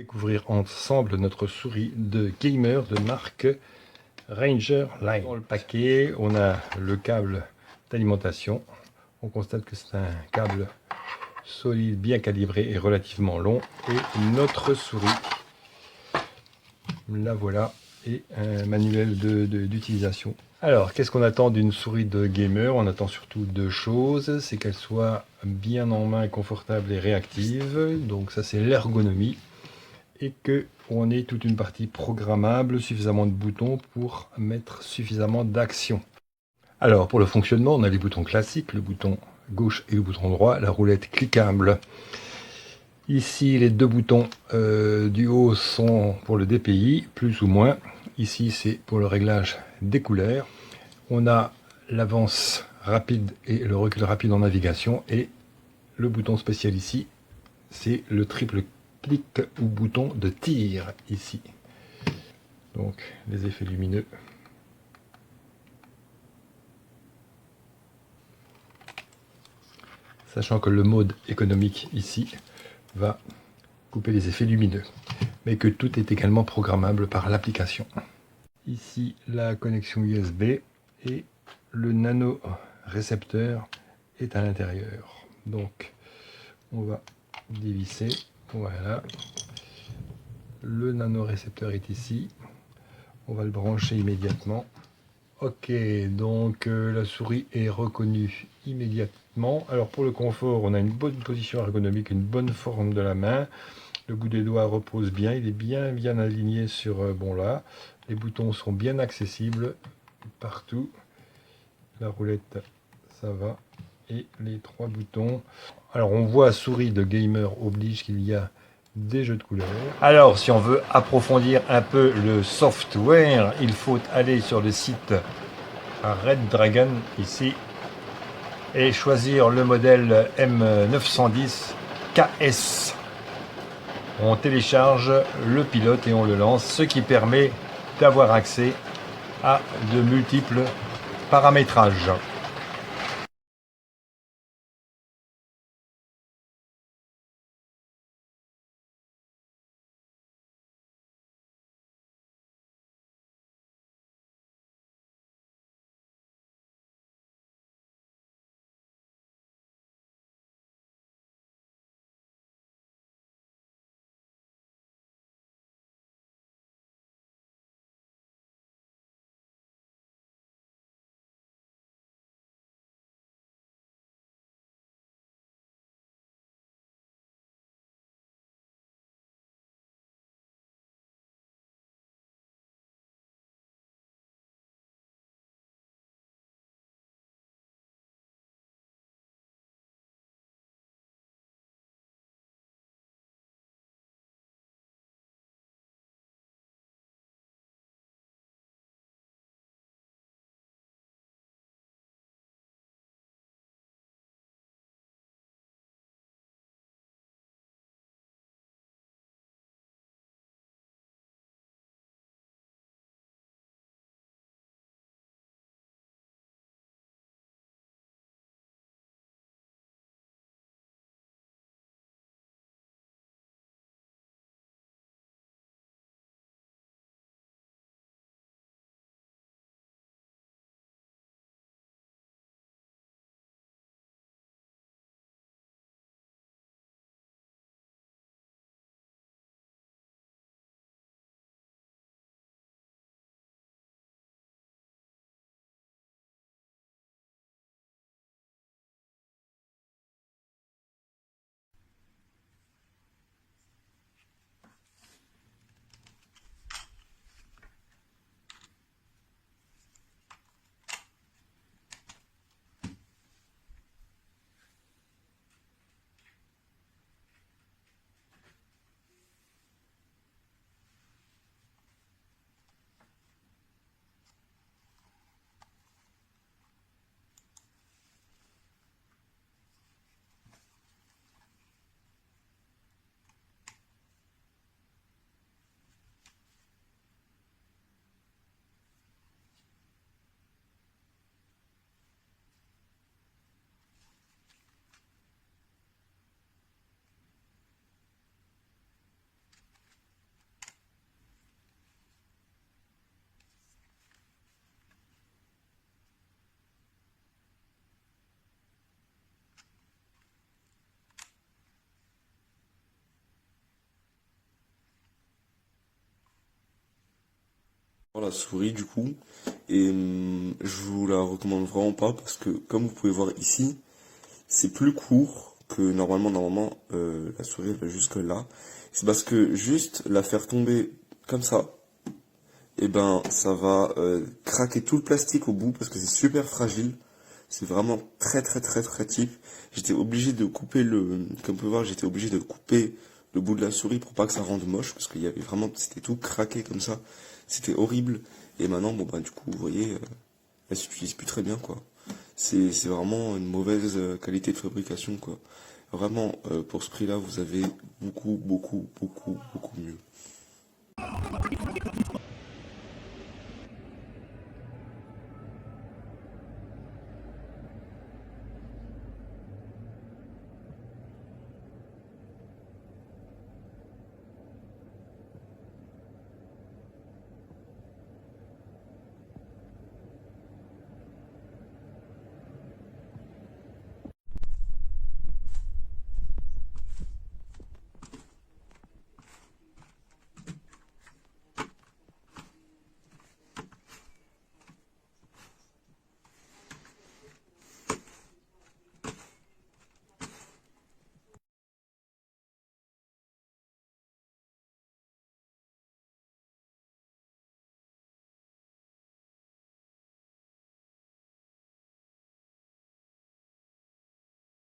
Découvrir ensemble notre souris de gamer de marque Ranger Line. Dans le paquet, on a le câble d'alimentation. On constate que c'est un câble solide, bien calibré et relativement long. Et notre souris, la voilà, et un manuel d'utilisation. Alors, qu'est-ce qu'on attend d'une souris de gamer? On attend surtout deux choses, c'est qu'elle soit bien en main, confortable et réactive. Donc ça, c'est l'ergonomie. Et qu'on ait toute une partie programmable, suffisamment de boutons pour mettre suffisamment d'actions. Alors, pour le fonctionnement, on a les boutons classiques, le bouton gauche et le bouton droit, la roulette cliquable. Ici, les deux boutons du haut sont pour le DPI, plus ou moins. Ici, c'est pour le réglage des couleurs. On a l'avance rapide et le recul rapide en navigation. Et le bouton spécial ici, c'est le triple clic ou bouton de tir ici. Donc, les effets lumineux. Sachant que le mode économique ici va couper les effets lumineux, mais que tout est également programmable par l'application. Ici, la connexion USB et le nano récepteur est à l'intérieur. Donc, on va dévisser. Voilà. Le nano récepteur est ici. On va le brancher immédiatement. Ok, donc la souris est reconnue immédiatement. Alors pour le confort, on a une bonne position ergonomique, une bonne forme de la main. Le bout des doigts repose bien, il est bien aligné sur bon là. Les boutons sont bien accessibles partout. La roulette, ça va. Et les trois boutons. Alors on voit souris de gamer oblige qu'il y a des jeux de couleurs. Alors si on veut approfondir un peu le software, il faut aller sur le site Red Dragon ici et choisir le modèle M910 KS. On télécharge le pilote et on le lance, ce qui permet d'avoir accès à de multiples paramétrages. La souris du coup, et je vous la recommande vraiment pas parce que comme vous pouvez voir ici, c'est plus court que normalement la souris elle va jusque là. C'est parce que juste la faire tomber comme ça, et ben ça va craquer tout le plastique au bout parce que c'est super fragile. C'est vraiment très cheap. J'étais obligé de couper comme vous pouvez voir, j'étais obligé de couper le bout de la souris pour pas que ça rende moche parce qu'il y avait vraiment, c'était tout craqué comme ça. C'était horrible. Et maintenant, bon bah du coup, vous voyez, elle s'utilise plus très bien quoi. C'est vraiment une mauvaise qualité de fabrication quoi. Vraiment, pour ce prix-là, vous avez beaucoup